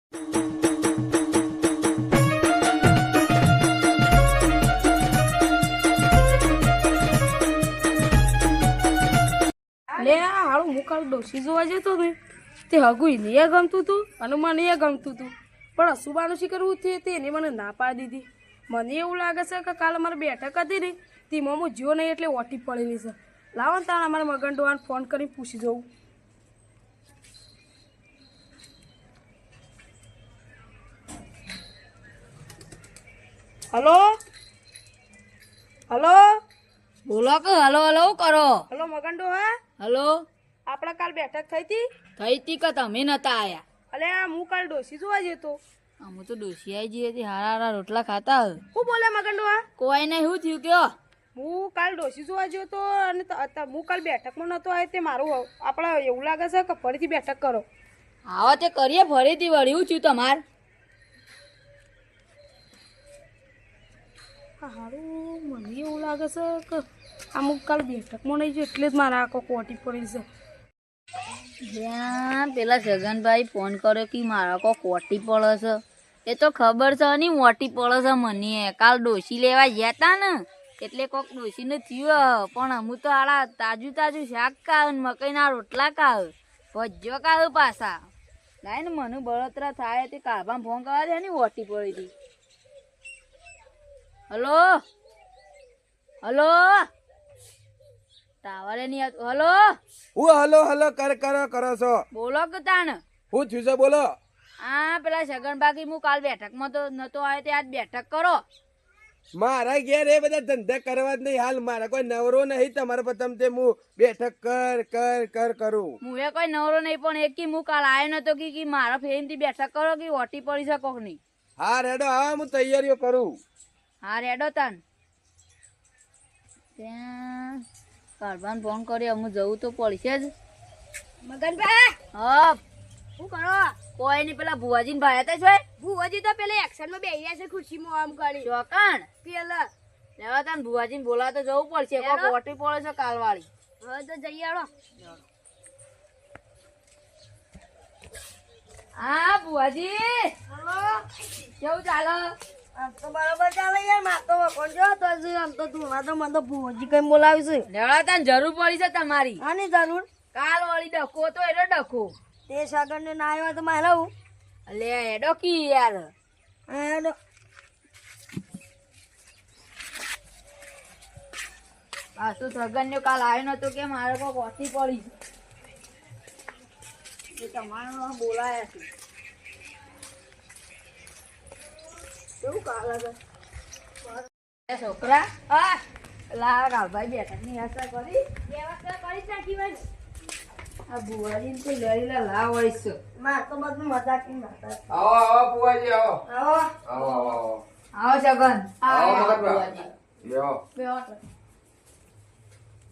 લે આ હારું હું કાલ ડોસી જોવા જતો ને તે હગુઈ ને એ ગમતું હતું અને મને એ ગમતું હતું પણ અસુબાનું શી કરવું તે એને મને ના પાડી દીધી. મને એવું લાગે છે કે કાલે મારે બેઠક હતી ને તેમાં હું જ્યો નહીં એટલે ઓટી પડેલી છે. લાવો ને તાણ અમારે મગનડોવાને ફોન કરીને પૂછી જવું. હલો હલો બોલો કે હલો હલો કરો. હલો મગનડોહા, હલો આપણે કાલ બેઠક થઈ હતી. થઈ તી કે તમે નતા આયા? અલે હું કાલ ડોસી જોવા જતો. અમે તો ડોસી આઈ જઈ હતી, હારા હારા રોટલા ખાતા. શું બોલે મગનડોહા? કોઈ નહીં, શું થયું કયો? હું કાલ ડોસી જોવા ગયો તો અને હું કાલ બેઠકમાં નહોતો આવ્યો તે મારું આપણે એવું લાગે છે કે ફરીથી બેઠક કરો. આવો તે કરીએ ફરીથી વળી. શું થયું તમારે? સારું મને એવું લાગે છે કે અમુક કાલ બેઠકમાં નહીં જો એટલે જ મારા આંખો કોટી પડી છે. જ્યાં પેલા જગનભાઈ ફોન કર્યો કે મારા કો કોટી પડે છે, એ તો ખબર છે નહીં મોટી પડે છે મને. કાલ ડોસી લેવા ગયા તા ને એટલે કોક ડોસીને થયું, પણ અમુ તો આડા તાજું તાજું શાક ખાવ ને મકાઈના રોટલા ખાવ, ભજ્યો ખાવ પાછા. લાય ને મને બળતરા થાય તે કાભામાં ફોન કરવા દે ને ઓટી પડી હતી. હલો હલો ટાવરે નહીં આવતું. હલો હું હલો હલો કરો છો. બોલો કે તાણ હું થયું છે બોલો. હા પેલા સગનબાકી હું કાલ બેઠકમાં તો નતો આવ્યો તે આજ બેઠક કરો. મારા ઘેર એ બધા ધંધા કરવા જ નહીં. હાલ મારા કોઈ નવરો નહીં તમારા પ્રથમ તે હું બેઠક કર કરું. હું એ કોઈ નવરો નહીં, પણ એક હું કાલ આવ્યો નતો કે મારા ફેરીથી બેઠક કરો કે ઓટી પડી શકો નહીં. હા રેડો, હા હું તૈયારીઓ કરું. હા રેડો તાન. ત્યાં કારભાન ફોન કર્યો, હું જવું તો પડશે જ. મગનભાઈ હા શું કરો? કોઈ નહીં, પેલા ભુવાજીને ભાઈ હતા છે. ભુવાજી તો પેલા એક્શનમાં બેહી રહ્યા છે ખુરશીમાં આમ કરી. ચોકણ પેલા લેવા તાન ભુવાજીને બોલા તો જવું પડશે. કોક ઓટી પડે છે કાલવાળી. હવે તો જઈ આવો. હા ભુવાજી હલો કેવું ચાલે? આમ તો બરોબર ચાલે યાર. માર તો કોણ જો તો આમ તો તું તો મને તો ભુવાજી કઈ બોલાવી છે. લેવા તાન જરૂર પડી છે તમારી. આની જરૂર કાલ વાળી ડખો તો એનો ડખો. તે સગન ને ના આવ્યા તો મારે હું લે એડો કી યાર. આ તો સગન કાલ આવ્યો નતો કે મારે કોઈ ઓટી પડી છે, એ તમારા બોલાયા છે. કેવું કાલ હતું છોકરા? હા લા કાલભાઈ બેઠક ની આશા કરી વ્યવસ્થા કરી નાખી ભાઈ. આ બુવાજી તો લઈ લા વળીશ. માર તો બધું મજાક ની માતા. આવો આવો બુવાજી આવો. આવો આવો આવો આવો સગન. આવો બુવાજી લ્યો. બેઠો.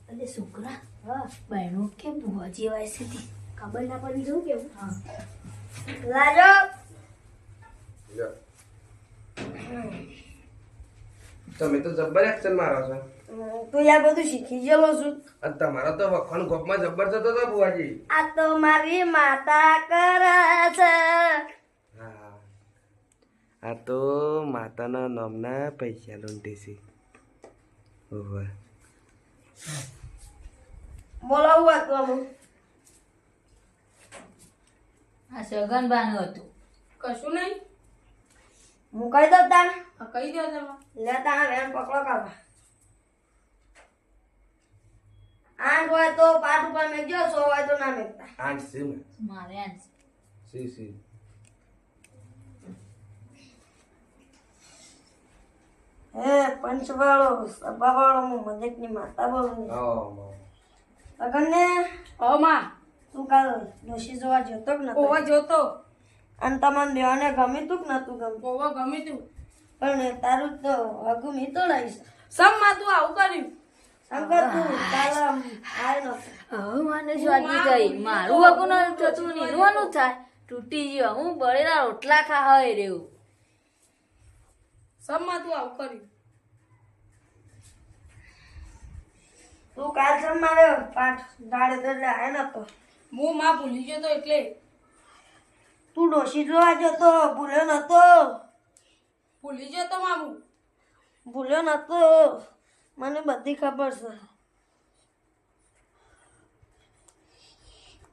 અરે છોકરા હા બહેનો કેમ ભુવાજી આવે છે તે ખબર ના પડી જવું કેવું. હા લાજો લ્યો. તમે તો જબ્બર એક્શન મારો છો. તું યાર બધું શીખી ગયેલો છું. અને તમારો તો વખાણ ગોપમાં જબ્બર થતો હતો બુવાજી. આ તો મારી માતા કરે છે. હા આ તો માતાના નામના પૈસા લૂંટે છે. ઓહો બોલાવું હતું અમુક આ સગન બાનું હતું. કશું નહીં હું કહી દઉં તાર. કહી દો તમે. લે તાર વેન પકડો કાઢવા. આઠ હોય તો 5 રૂપિયા મેકજો, 100 હોય તો ના મેકતા. આઠ છે ને મારે આન્સર. સી હે પંચવાળો સભાવાળો હું મદકની માતા બોલું. લગનને ઓ માં તું કાલ ડોશી જોવા જતો કે નતો? ઓવા જોતો. અને તમને બેવાને ગમી તું કે નતું ગમતું? ઓવા ગમી તું. પણ તારું તો ગમી તો લઈશ. સમ માં તું આવું કર્યું? શંકર તું કાલ આય નતો. હવે મને સ્વાદી થઈ. મારું વગું ન થતું નીરવાનું થાય. તૂટી ગયો. હું બળેલા રોટલા ખાવા રહ્યું. સમમાં તું આવું કર્યું? તું કાલ સમ મારે પાઠ દાડે દડે આય નતો. હું માં ભૂલી ગયો તો એટલે તું તું ડોશી જોવા જતો ભૂલ્યો નતો ભૂલી ગયો તો મામુ. ભૂલ્યો નતો મને બધી ખબર છે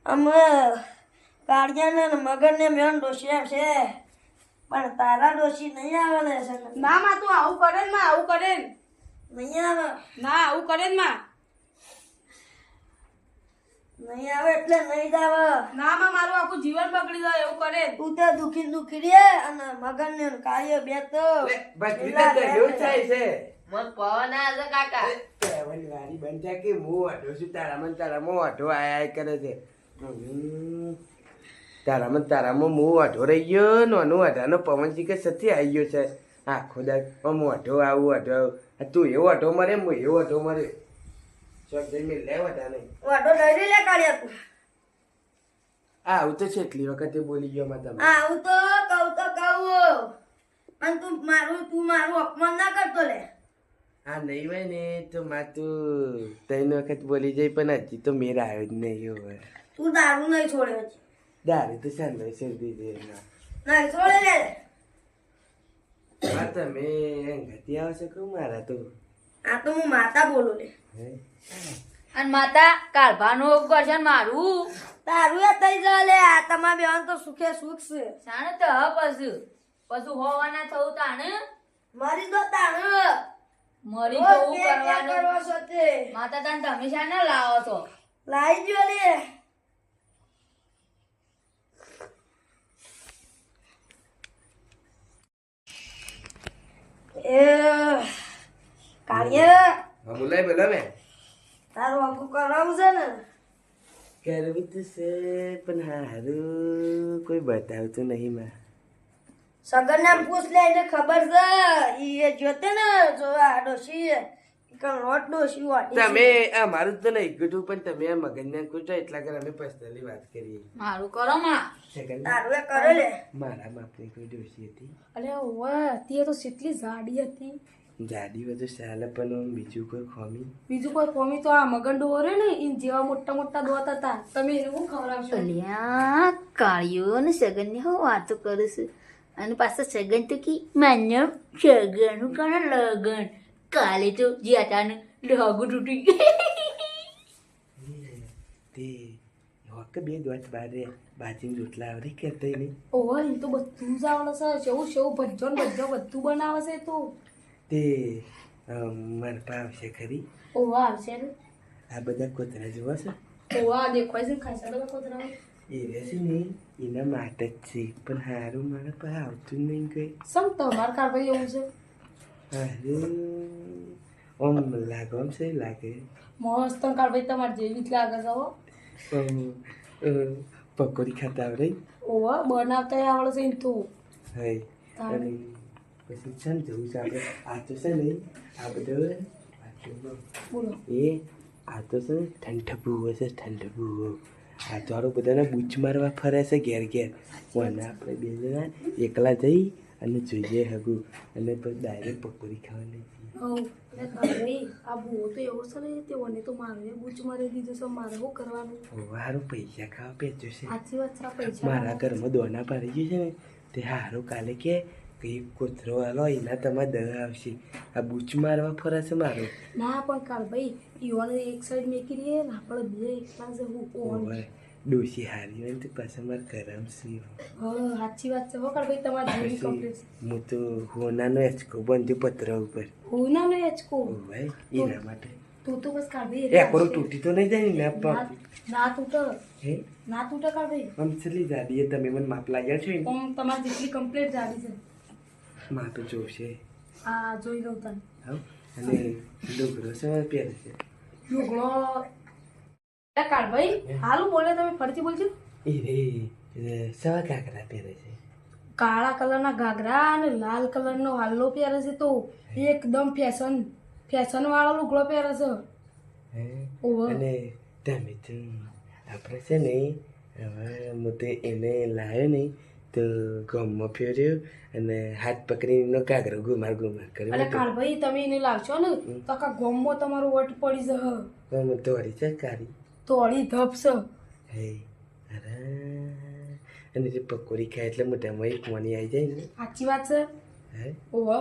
અમે કાળિયાને ને મગરને મેં ડોશિયા છે પણ તારા ડોશી નહીં આવે ને સગન ના માં તું આવું કરે ને માં, આવું કરે ને. નહીં આવે ના આવું કરે ને માં. નહીં આવે એટલે નહીં જ આવે ના માં મારું આખું જીવન બગડી જાય એવું કરે. તું તો દુખી રે અને મગરને ને કાળિયો બે તો ભત્રીજા તો એવું થાય છે મત પવન આવે કાકા. કહેવાની વારી બન થાય કે હું વાઢો છું તારામાં વાઢો આયા કરે છે તારામાં હું વાઢો રહી ગયો નાનું વાઢાનો પવનજી કે સથી આવી ગયો છે આખો દાડ વાઢો આવું વાઢો આવું તું એવો વાઢો મરે હું એવો વાઢો મરે ચોક જઈ મેં લે વાઢા નહીં વાટો ડરી લે કાળિયા તું આવું તો છેટલી વખતે બોલી ગયો માં તમે આવું તો કહું પણ તું મારું અપમાન ના કરતો લે આ નહીં હોય ને તો માં તું 3 વખત બોલી જાય પણ હજી તો મેર આવ્યો જ નહીં હોય તું દારૂ નહીં છોડ્યો હજી. દારૂ તો સાંભળે શરદી દે નહીં છોડે લે હા તમે ઘટી આવશે કહું મારા તો આ તો હું માતા બોલું લે હે અને માતા કાળભાનું કરશે ને મારું. તારું એ થઈ જાય લે આ તમારા બેન તો સુખે સુખ છે શાણે તો પશુ હોવાના થવું તાણે મરી દો તાણ મરી રોજ જવું કે ક્યાં કરવાનું. કરો છો તે માતા તાન તમે શાને લાવો છો? લાઈ જો લે એ કાર્ય હા બોલાય બોલા મેં તારું આખું કરાવું છે ને કરવું તો છે પણ હારું કોઈ બતાવતું નહીં માં સગન નામ પૂછ લે એને ખબર છે ઈ એ જોતે ને જો આ ડોશી કણ રોટ ડોશી વાટી તમે આ મારું તો નહીં કીધું પણ તમે આ મગજના કૂટો એટલા કર અમે પર્સનલી વાત કરીએ મારું કરો માં. સેકન્ડ તારું એ કરે લે મારા બાપની કોઈ ડોશી હતી અલે ઓવા તે તો કેટલી જાડી હતી. જાડી બધું ચાલે પણ બીજું કોઈ ખોમી બીજું કોઈ કોમી તો આ મગંડો હોરે ને ઈ જેવા મોટા મોટા દોત હતા. તમે એને શું ખવડાવશો? અલ્યા કાળિયો ને સગન ને હું વાતો કરું છું અને પાછા સગન તો કી માન્યો સગન કાણે લગન કાલે તો જ્યાતાને લગુ તૂટી તે હોક બે દોત બારે બાજીને રોટલા આવડે કહેતા નહીં ઓવા એ તો બધું જ આવડે છે. શેવું શેવું ભજ્જો ને ભજ્જો બધું બનાવે છે તો. તે મારા પા આવશે ખરી ઓવા આવશે ને આ બધા કોતરા જોવા છે ઓવા દેખાય છે ખાઈ શકે કોતરા એ રહેશે ને એના માટે જ છે પણ હારું મારા પા આવતું નહીં કઈ સમ તમાર કારભાઈ એવું છે હારું ઓમ લાગે ઓમ છે લાગે મસ્ત કારભાઈ તમારે જેવી જ લાગે છે હો. પકોડી ખાતા આવડે ઓવા બનાવતા આવડે છે ને તું. હઈ અને પછી ચાલ જવું છે આપણે આ તો છે ને આ બધું બોલો એ આ તો છે ને ઠંડબુ હશે ઠંડબુ આ તો હારું બધાને બૂચ મારવા ફરે છે ઘેર ઘેર અને આપણે બે જણા એકલા જઈ અને જોઈએ હગું અને પછી ડાયરેક્ટ પકોડી ખાવાની હવ એટલે કારભાઈ આ બહુ તો એવો છે ને તે મને તો મારે બૂચ મારી દીધું છે મારે શું કરવાનું? હારું પૈસા ખાવા પેચ્યો છે સાચી વાત છે. આ પૈસા મારા ઘરમાં દોના પાડી ગયું છે ને તે હારું કાલે કે કઈ કોથરો હાલો એના તમારે દવા આવશે આ બૂચ મારવા ફરે છે મારું ના પણ કારભાઈ ઈવાને એક સાઈડ મેકી દઈએ ને આપણે બે એકલા જવું ઓન. ઓવે ડોસી હારી હોય ને તો પાછા મારે ગરમ છે હા સાચી વાત છે હો કારભાઈ તમારી જેવી કમ્પ્લીટ પછી હું તો હોનાનો હેચકો બંધ્યું પતરા ઉપર હું ના લે હેચકો ઓવે એના માટે તું તો બસ કારભાઈ એ કોરો તૂટી તો નહીં જાય ને ના તૂટે હે ના તૂટે કારભાઈ. આમ છેલ્લી જાડી તમે મને માપ લાગ્યા છો ને ઓમ તમારી જેટલી કમ્પ્લીટ જાડી છે. માપ જોશે આ જોઈ લઉં તને. હા અને ડુગરો સવાર પહેરે છે લુગડો કારભાઈ હાલું બોલે તમે ફરીથી બોલજો. એ રે સવા કાકરા પહેરે છે કાળા કલરના ઘાઘરા અને લાલ કલરનો હાલ્લો પહેરે છે તો એકદમ ફેશન વાળો લુગડો પહેરે છે. હે ઓહો. અને તમે તો આપણે છે ને હવે હું તો એને લાવ્યો નહીં તો ગમમાં ફેર્યો અને હાથ પકડીને કાગરો ગુમાર એટલે કર્યો કાળભાઈ તમે એને લાવશો ને તો આખા ગોમમાં તમારું વટ પડી જશે. દોડી છે કારી તો અડી ધપશે. હે અરે અને જે પકોડી ખાય એટલે મોઢામાં એક મોની આવી જાય ને. સાચી વાત છે. હે ઓહો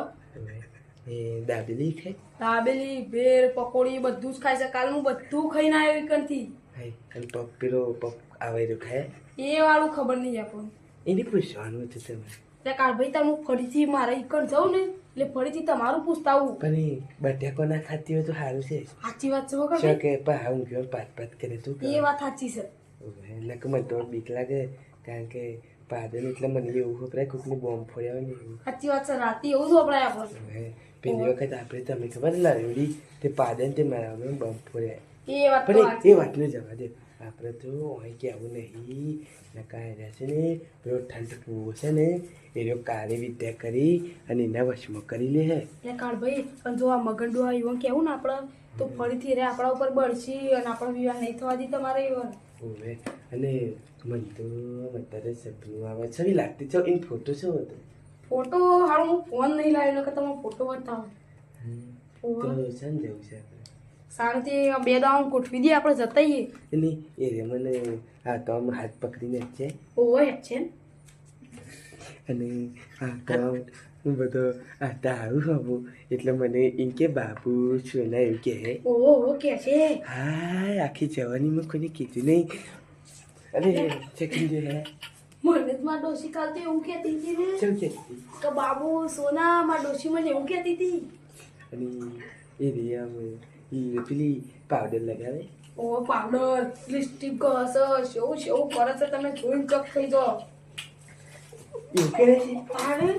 એ દાબેલી ખાય. દાબેલી ભેળ પકોડી બધું જ ખાય છે. કાલ હું બધું ખાઈને આવ્યો ઈકનથી. હાય અને પગ પેલો પગ આવે રહ્યો ખાય. એ વાળું ખબર નહીં આપણને. એને પૂછવાનું હતું તમે. એટલે કાલ ભાઈ તમે ફરીથી મારા ઈકન જાઉં ને એટલે ફરીથી તમારું પૂછતા આવું. પણ એ બટાકો ના ખાતી હોય તો સારું છે. સાચી વાત છે વગર શું કે પા હું ગયો પાત કરે તું એ વાત સાચી છે. એટલે કે મને તો બીક લાગે કારણ કે પાદન એટલે મને એવું ખબર કોકની બોમ્બ ફોડ્યા હોય ને એવું. સાચી વાત છે. રાતે એવું જ વપરાય આપણને. પેલી વખત આપણે તમે ખબર લાવેલી તે પાદન તે મારા બોમ્બ ફોડ્યા. એ વાત તો પણ એ વાતને જવા દે આપણે તો અહીં કહેવું નહીં નકા રહેશે ને પેલો ઠંડ પૂવો છે ને એ કાળી વિદ્યા કરી અને એના વશમાં કરી લે હે. એટલે કાળ ભાઈ અને જો આ મગંડો એવું કેવું ને આપણે તો ફરીથી રે આપણા ઉપર બળશી અને આપણો વિવાહ નહીં થવા દી તમારે એવા. ઓવે અને મને તો અત્યારે સપનું આવે છે લાગતી છે એનો ફોટો શું હતો. ફોટો હારું હું ફોન નહીં લાવ્યો કે તમે ફોટો બતાવો. તો શાન જવું છે આપણે શાંતિ 2 દાવ ગોઠવી દઈએ આપણે જતા આવીએ. એની એ રે મને આ તો આમ હાથ પકડીને જ છે. ઓય છે અને આ તો બધો આ તારું આવું એટલે મને એમ કે બાબુ સોના એવું કહે. ઓહો કે છે. હા આખી જવાનીમાં કોઈને કીધું નહીં. અરે ચેકિંગ જે હે મને જ માં ડોશી કાલ તો એવું કહેતી હતી ને શું કહેતી કે બાબુ સોના માં ડોશી મને એવું કહેતી હતી. અને એ રે આમ એ પેલી પાવડર લગાવે. ઓ પાવડર લિપસ્ટિક ઘસ શેવું શેવું કરે છે તમે જોઈને ચક થઈ જાઓ. એવું કરે છે. અરે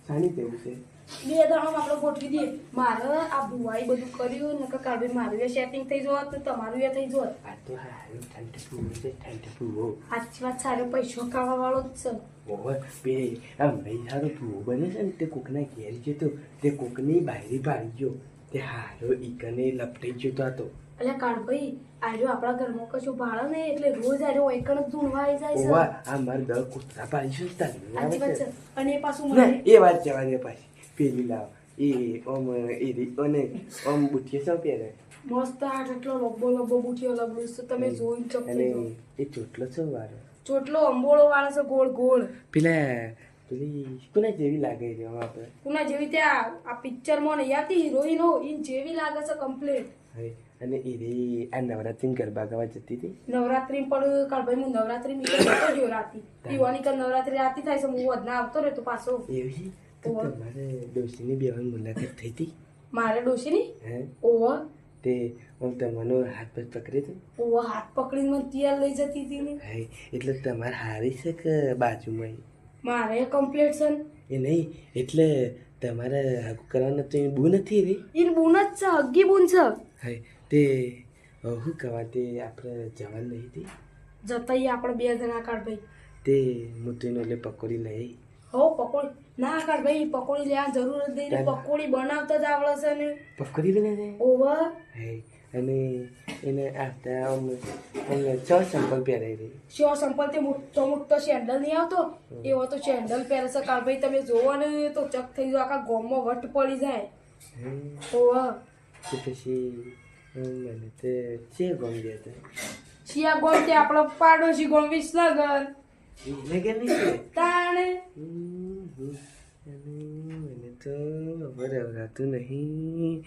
સાની જેવું છે. 2 દાડામાં આપણે ગોઠવી દઈએ. મારે આ ભુવાઈ બધું કર્યું ને કે કાલે મારું સેટિંગ થઈ જોત તો તમારું એ થઈ જોત. આ તો હારું ઠંડ છે ઠંડ પૂવો. સાચી વાત સારો પૈસો ખાવા વાળો જ છે. ઓહો બે આમ નહીં સારો પૂવો બને છે ને તે કોકના ઘેર ગયો તો તે કોકની બાયરી પાડી ગયો તે હારો ઈકને લપટાઈ ગયો તો આ તો. એટલે કાળભાઈ આર્યો આપણા ઘરમાં કશું ભાડે નહીં એટલે રોજ આર્યો એકણ જ ધૂણવા આવી જાય છે. ઓવા આ માર દ કુતરા પાડી છે સાચી વાત છે. અને એ પાછું ના મને એ વાત જવા દે પાછી પેલી લાવ એ ઓમ એ અને ઓમ બુટીએ સૌ પહેરે મસ્ત હાથ એટલો લબ્બો લબ્બો બુઠિયો લબડું છે તમે જોઈને ચક અને થઈ જાઓ. એ ચોટલો છે વારો ચોટલો અંબોળો વાળો છે ગોળ ગોળ. પેલા પેલી કોના જેવી લાગે છે આપણે. પુના જેવી ત્યાં આ પિક્ચરમાં નહીં આવતી હિરોઈન હો ઈન જેવી લાગે છે કમ્પ્લીટ. હવે અને એ રે આ નવરાત્રી ગરબા ગાવા જતી હતી. નવરાત્રી પણ કાળભાઈ હું નવરાત્રી નીકળતો જો રાતી દીવાની કાલ નવરાત્રી રાતી થાય છે હું વધના આવતો રહેતો પાછો. એવી તો તમારે ડોશીની બેવાની મુલાકાત થઈ હતી. મારે ડોશીની હે ઓવો તે હું તમારો હાથ પર પકડી હતી. ઓવો હાથ પકડીને મને તૈયાર લઈ જતી હતી ને. હા એટલે તમારે હારી છે કે બાજુમાં મારે કમ્પ્લીટ છે ને. એ નહીં એટલે તમારે હાગું કરવાનું તો એ બૂ નથી રે. ઈન બૂન જ છે હગ્ગી બૂન છે. હા તે શું કહેવા તે આપણે જવાનું નહીં હતી જતાઈ આપણે 2 જણા કાળભાઈ. તે હું તો એને એટલે પકોડી લઈ. હો પકોડી ના કાળભાઈ પકોડી લેવા જરૂર જ નહીં. પકોડી બનાવતા જ આવડે છે ને. પકોડી બનાવે ઓવર હા અને એને આવતા અમને 6 સંપલ પહેરાવી રહી. શ્યોર સંપલ તે મોટો મોટો સેન્ડલ નહીં આવતો એવો તો સેન્ડલ પહેરે છે કાળભાઈ તમે જોવો ને તો ચક થઈ જાય આખા ગોમમાં વટ પડી જાય. ઓવર તો પછી મને તે છે ગમ ગયા હતા શિયા ગોમ તે આપણો પાડોશી ગોમ વિસનગર વિસનગર નહીં તાણે મને તો ખબર આવડાતું નહીં.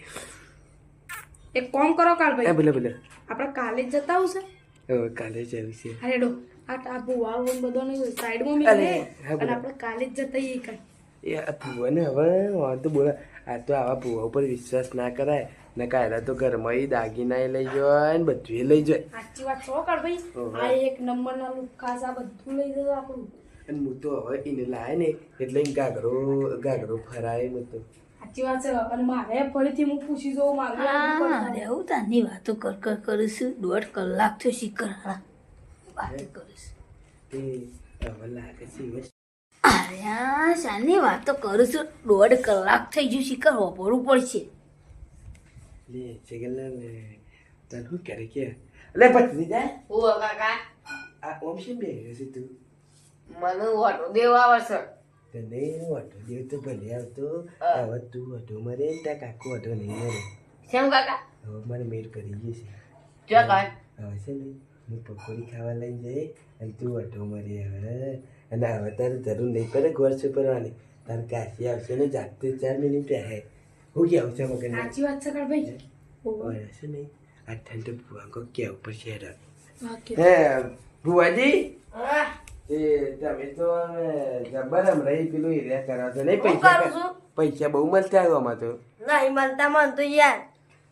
એક કામ કરો કાળભાઈ બોલે બોલે આપણે કાલે જ જતા આવશે. હવે કાલે જ આવી છે. અરે ડો આ ભુવા બધો ને સાઈડમાં મિલે અને આપણે કાલે જ જતા આવીએ કાંઈ. એ આ ભૂવાને હવે વાંધો બોલા આ તો આવા ભૂવા ઉપર વિશ્વાસ ના કરાય ને કાયદા તો ઘરમાં એ દાગીના લઈ જાય ને બધું લઈ જાય. સાચી વાત છો કાળભાઈ. આ એક નંબરના લુક્કા આ બધું લઈ જજો આપણું. અને હું તો હવે એને લાવે ને એટલે એમ ગાગરો ફરાય હું તો. સાચી વાત છે. અને મારે ફરીથી હું પૂછી જોઉં મારે હું તારની વાતો કર કરું છું 1.5 કલાક થયો શીખર વાતો કરું છું. તે હવે લાગે છે હવે અરે શાની વાતો કરું છું 1.5 કલાક થઈ ગયું શીખર વાપરવું પડશે. લે ચગલા ને તને શું કરે કે લે પત્ની જાય ઓ કાકા આ ઓમ છે બે છે તું મને વાટો દેવા આવે છે. તને વાટો દેવ તો ભલે આવતો હવે તું વાટો મરે ત્યાં કાકુ વાટો નહીં મરે. કેમ કાકા હવે મને મેર કરી ગઈ છે જો કાકા હવે છે ને હું પકોડી ખાવા લઈને જઈ અને તું અઢો મરી હવે અને હવે તારે જરૂર નહીં પડે ઘર સુપરવાની તારે કાશી આવશે ને જાતે 4 મિનિટ રહે હું કે આવશે મગર સાચી વાત છે કાળભાઈ. હશે નહીં આ ઠંડુ ભૂવા કેવું પડશે હે ભુવાજી હા, એ તમે તો જબર આમ રહી પેલું એરિયા કરાવો છો નહીં હું પૈસા કરું છું? પૈસા બહુ મળતા આવ્યો આમાં તો નહીં મળતા મન તો યાર.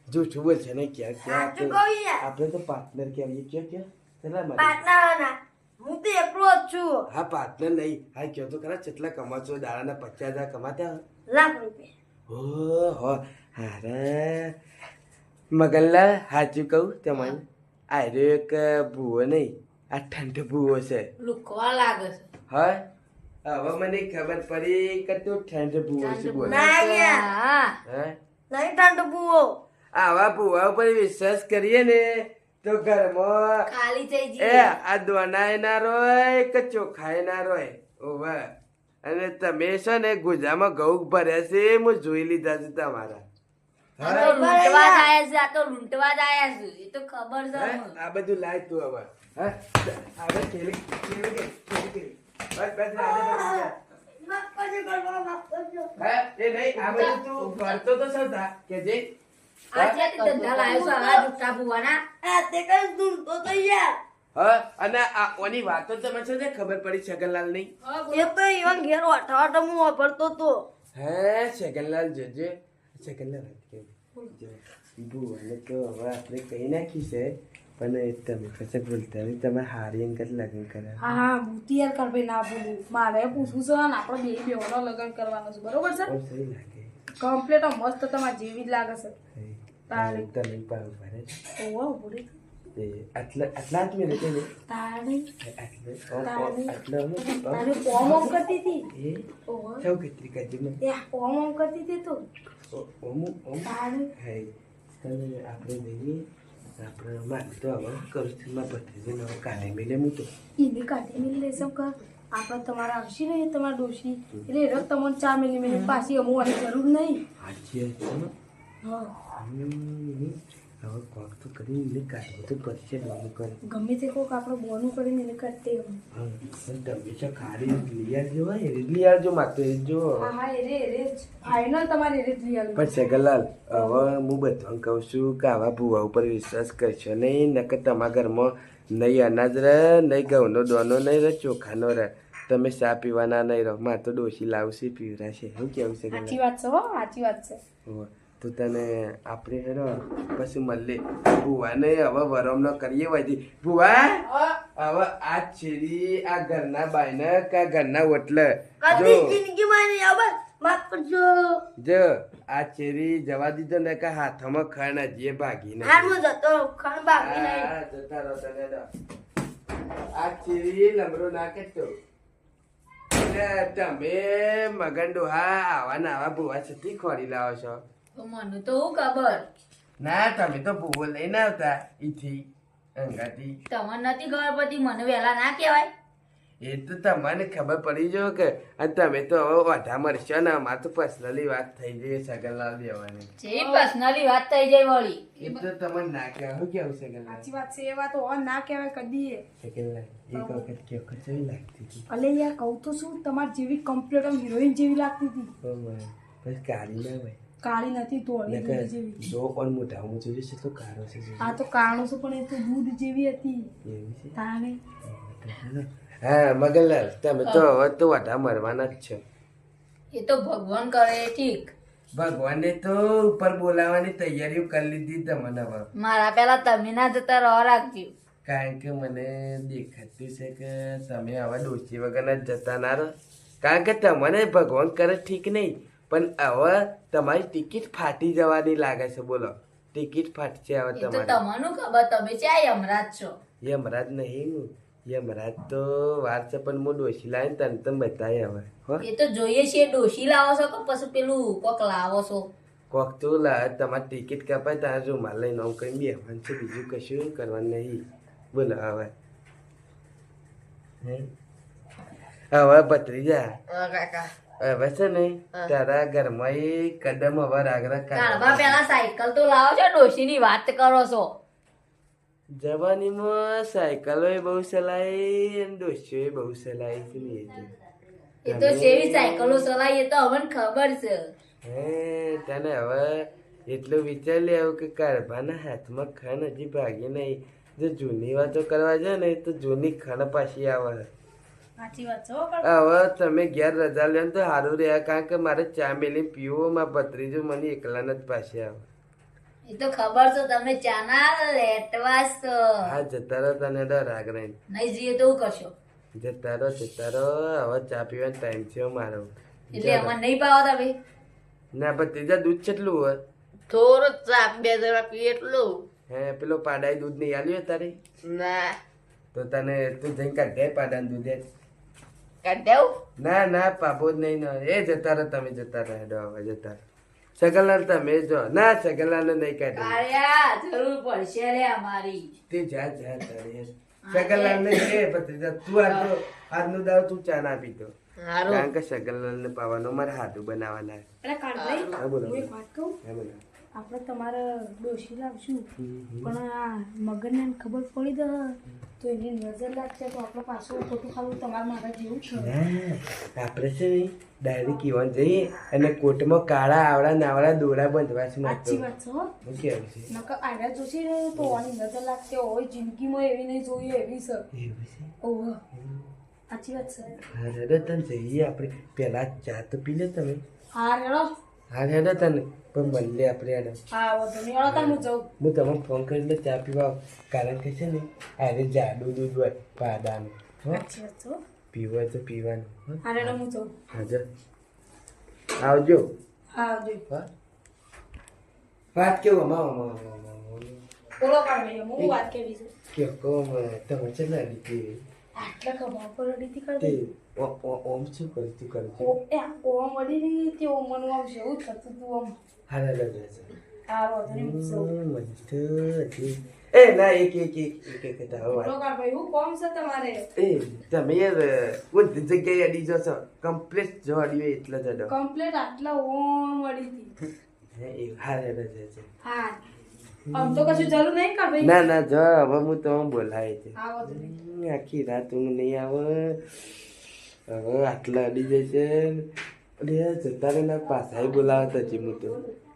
જૂઠું બોલ છે ને ક્યાં સાચું ક્યાં કહું યાર. આપણે તો પાર્ટનર કહેવાય ક્યાં ક્યાં ચલા મારે પાટના ના, હું તો એકલો જ છું. હા પાર્ટનર નહીં હા કયો તો ખરા કેટલા કમાશો દાડાના 50,000 કમાતા લાખ રૂપિયા. હો હારે મગનલા સાચું કહું તમને આર્યો એક ભૂવો નહીં આ ઠંડો ભૂવો છે લુકવા લાગે છે. હા હવે મને ખબર પડી કે તું ઠંડ ભૂવો છે બોલ ના યાર, હા હે નહીં ઠંડુ બુઓ. આવા ભૂવા ઉપર વિશ્વાસ કરીએ ને તો ઘરમાં ખાલી થઈ એ જઈએ. આ દોનાય ના રોય કે ચોખાય ના રોય ઓવે અને તમે છે ને ગુજામાં ઘઉં ભર્યા છે હું જોઈ લીધા છે તમારા આ તો લૂંટવા જ આયા છે, આ તો લૂંટવા જ આયા છે. એ તો ખબર છે હે? અમને. આ બધું લાય તું હવે હા હવે ખેલી બસ બસ રાધે બસ માફ કરજો કાળભા, માફ કરજો. હે એ નહીં આ બધું તું કરતો તો શું થા કે જે આ જ્યાંથી ધંધા લાવ્યો છે આ જુઠ્ઠા ભુવાના. આ તે કઈ ધૂળતો તો યાર. હા અને આ ઓની વાતો તમે શું છે ખબર પડી છગનલાલ નહીં એ તો ઈવન ઘેર વાઠા હું વાપરતો તો. હે છગનલાલ જોજે છગનલાલ ભૂવાને તો હવે આપણે કહી નાખી છે પણ તમે કશે બોલતા નહીં તમે હારી અંગત લગ્ન કરે હા હા ભૂતી યાર કાળભાઈ ના બોલું મારે પૂછવું છે ને આપણે બે બેવાનો લગ્ન કરવાનો છે બરોબર છે બહુ સહી લાગે કમ્પ્લીટ મસ્ત તમારે જેવી જ લાગે છે તારે તમે પાવ ભરે ઓહો બોલી આટલા જ મિનિટ ને તારે આટલા તારે ઓમ ઓમ કરતી હતી એ ઓહો સૌ કત્રી કાજી એ ઓમ ઓમ કરતી હતી તો ઓમ તારે હે તને આપણે જઈએ આપણે મારે તો હવે કરું છું મારા ભત્રીજે નવો કાલે મેલે હું તો એને કાઢી મિલી લેશો કર આપણે તમારા આવશે ને તમારા ડોશી એટલે એ તમને 4 મિલી પાછી અમુવાની જરૂર નહીં હાજી છે હા હવે કોક તો કરીને કાઢવું તો પડશે બોનું કરે ગમે તે કોક આપણે બોનું કરીને એને કરતે હા પણ તમે છે ખારી લઈ આવજો હોય લઈ આવજો માતો એ જો હા હા એ જ ફાઇનલ તમારે એ જ લઈ આવ્યું પણ શેગરલાલ હવે હું બધાને કહું છું કે આવા ભૂવા ઉપર વિશ્વાસ કરશો નહીં નકર તમારા ઘરમાં નહીં અનાજ રહે નહીં ઘઉંનો દોનો નહીં રહે ચોખાનો રહે તમે ચા પીવાના નહીં રહો મારે તો ડોસી લાવશે પીવરાશે શું કેવું છે સાચી વાત છે હો સાચી વાત છે તો તને આપણે હેરો પછી મળીએ ભૂવાને હવે વરમ ન કરીએ વાજી ભૂવા હવે આ છેરી આ ઘરના બાયને કે ઘરના ઓટલે કદી જિંદગીમાં નહીં આવે. માફ કરજો. જો આ ચેરી જવા દીધો ને કે હાથમાં ખણ જે ભાગીને હાર હું જતો ખણ બાકી નહીં. આ જતા રહો તને તો. આ ચેરી લમડો ના કેતો એટલે તમે મગન ડોહા આવા ને આવા ભૂવા છતી ખોરી લાવો છો તો મને તો હું ખબર. ના તમે તો ભૂવો લઈને આવતા ઈથી અંગાથી તમને નથી ખબર પડતી મને વહેલા ના કહેવાય. એ તો તમને ખબર પડી જો કે અને તમે તો હવે ઓઢા મરશો ને અમારે તો પર્સનલી વાત થઈ જઈએ સગનલાલ દેવાની જે પર્સનલી વાત થઈ જાય વળી. એ તો તમને ના કહેવાય શું કેવું સગનલાલ સાચી વાત છે એ વાત હો ના કહેવાય કદી સગનલાલ એક વખત કેવું કેવી લાગતી હતી અલે યાર કહું તો શું તમારી જેવી કમ્પ્લીટ આમ હિરોઈન જેવી લાગતી હતી બસ કાળી ના હોય કાળી નથી ધોળી નકર દૂધ જેવી જો પણ મોટા હું જોયું છે તો કાળો છે જોયું. આ તો કાણું છું પણ એ તો દૂધ જેવી હતી એવું છે તાને હા મગનલાલ તમે તો હવે તો વાટા મરવાના જ છો એ તો ભગવાન કરે એ ઠીક. ભગવાને તો ઉપર બોલાવવાની તૈયારીઓ કરી લીધી તમને હવે મારા પેલા તમે ના જતા રહો રાખજો. કારણ કે મને દેખાતું છે કે તમે હવે ડોસી વગરના જ જતા ના રહો કારણ કે તમને ભગવાન કરે ઠીક નહીં પણ હવે તમારી ટિકિટ ફાટી જવાની લાગે છે બોલો ટિકિટ ફાટશે હવે એ તો તમારી તમને ખબર તમે ક્યાં યમરાજ છો. યમરાજ નહીં હું યમરાજ તો વાર છે પણ હું ડોસી લાવીને તને તમે બતાવી હવે હો એ તો જોઈએ છીએ ડોશી લાવો છો કે પછી પેલું કોક લાવો છો. કોક તો તમારી ટિકિટ કપાય તારે રૂમાલ લઈને આમ કઈ બેવાનું છે બીજું કશું કરવાનું નહીં બોલો હવે હવે ભત્રીજા હવે છે ને તારા ઘરમાં એ કદમ હવે રાગરા કાળભા પેલા સાયકલ તો લાવો છો ડોશી ની વાત કરો છો. જવાનીમાં સાયકલોય બહુ ચલાવી અને ડોશીઓય બહુ ચલાવી છે ને એ તો શેવી સાયકલો ચલાવી એ તો અમને ખબર છે. હે તને હવે એટલું વિચારી લેવું કે કારભાના હાથમાં ખણ હજી ભાગી નહીં. જો જૂની વાતો કરવા જાય ને તો જૂની ખણ પાછી આવે. સાચી વાત છે હો પણ. હવે તમે ઘેર રજા લ્યો ને તો સારું રહે, કારણ કે મારે ચા મેલી પીવો માં ભત્રીજો મને એકલાને જ પાછી આવે. એ તો ખબર છે તમે ચાના લેટવાસ છો. હા જતા રહો, તને ડર રાગ નહીં. નહીં જઈએ તો શું કરશો? જતા રહો હવે ચા પીવાનો ટાઈમ છે મારો. એટલે અમને નહીં પાવો તમે? ના ભત્રીજા દૂધ કેટલું હોય? થોડો ચા 2 જણા પીએ એટલું. હે પેલો પાડાય દૂધ નહીં આલ્યો તારે? ના તો તને તું જઈને કાઢ દે પાડાનું દૂધ જ. કાઢ દેવું? ના ના પાપો જ નહીં ને એ જતા રહો તમે જતા રહો હવે જતા રહો. સગનલાલ તમે જો ના સગનલાલ ને નહીં કાઢે કાળિયા જરૂર પડશે રે અમારી. તે જા તારે સગનલાલ ને એ ભત્રીજા તું આજનો દાવ તું ચા ના પીતો, કારણ કે સગનલાલ ને પાવાનો મારે હાથું બનાવવાના. એટલે કાઢભાઈ, હા બોલો. હું એક વાત કહું. હા બોલો. આપણે તમારે ડોશી લાવશું પણ આ મગરને ખબર પડી દે તો એની નજર લાગશે તો આપણે પાછું ખોટું ખાવું તમારે મારા જેવું છે. ના આપણે છે ને ડાયરેક્ટ ઈવન જઈએ અને કોટમાં કાળા આવડા નાવડા દોરા બાંધવા છે મારે તો. સાચી વાત છે હો. હું કેવું છે નકર આડા જોશી ને તો આની નજર લાગશે હોય જિંદગીમાં એવી નહીં જોઈએ એવી છે. એવું છે. ઓહ સાચી વાત છે. હા હેડો તને જઈએ આપણે પેલા ચા તો પી લે તમે. હા રેડો. હા હેડો તને પણ મળીએ આપણે હેડો. હા વધુ નહીં રેડો તાર હું જાઉં. હું તમને ફોન કરીને ચા પીવા આવું. કારણ કે છે ને આજે જાડું દૂધ હોય પાડાનું. હો સાચી વાત છે હો. પીવું હોય તો પીવાનું. હો હા રેડો હું જાઉં. હાજર આવજો. હા આવજો. હા વાત કેવું બોલો કાઢભાઈ હું વાત કેવી છે. કે કોમ તમે ચલા લીધી આટલા ખબર પર અડીથી તે કાઢભાઈ. ઓમ શું કરતું કરતું. ઓમ વળી ની તે ઓમ મનું આવશે એવું જ થતું તું ઓમ. હારા લાગે છે. હા વધુ નહીં હું જાઉં. મસ્ત હતી. એ ના એક બોલો કાઢભાઈ હું કોમ છે તમારે. એ તમે યાર બધી જગ્યાએ અડી જશો. કમ્પ્લીટ જો અડી હોય એટલે જ અડો. કમ્પ્લીટ આટલા ઓમ વળી હતી. હે એ હારા લાગે છે. હા આમ તો કશું જરૂર નહીં કાઢભાઈ. ના ના જો હવે હું તમને બોલાય છે. હા વધુ નહીં. આખી રાત ઊંઘ નહીં આવે. હવે આટલા અડી જશે અરે જતા રહે પાછા બોલાવતા હજી હું તો.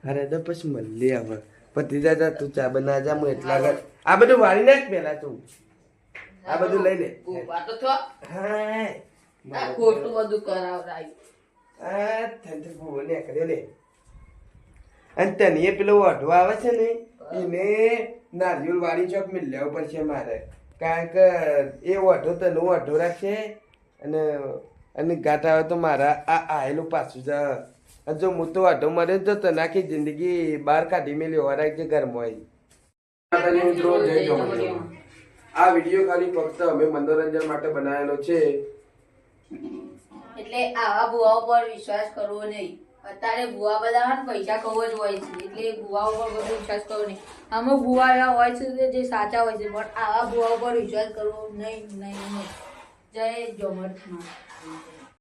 અરે તો પછી મળીએ હવે. ભત્રીજા જા તું ચા બના જા હું એટલા આગળ આ બધું વાળી નાખ પેલા તું. આ બધું લઈ લે. હા ખોટું બધું કરાવરાયું. આ ઠંડુ ભૂવો ને કર્યો લે. અને તને એ પેલો ઓઢો આવે છે ને એને નારિયેળ વાળી ચોક મેં લેવું પડશે મારે, કારણ કે એ ઓઢો તને ઓઢો રાખશે અને ગાંઠ આવે તો મારા આ આયેલું પાછું જા. જો હું તો ઓઢો મરે તો તને આખી જિંદગી બહાર કાઢી મેલી હોરા જે ઘરમાં આ વિડીયો ખાલી ફક્ત અમે મનોરંજન માટે બનાવેલો છે. એટલે આવા ભુવાઓ પર વિશ્વાસ કરવો નહીં. અત્યારે ભુવા બધા પૈસા કવો જ હોય છે, એટલે ભુવા ઉપર બધો વિશ્વાસ કરવો નહીં. અમુક ભુવા એવા હોય છે જે સાચા હોય છે, પણ આવા ભુવા ઉપર વિશ્વાસ કરવો નહીં. જય જોમર્થમાં.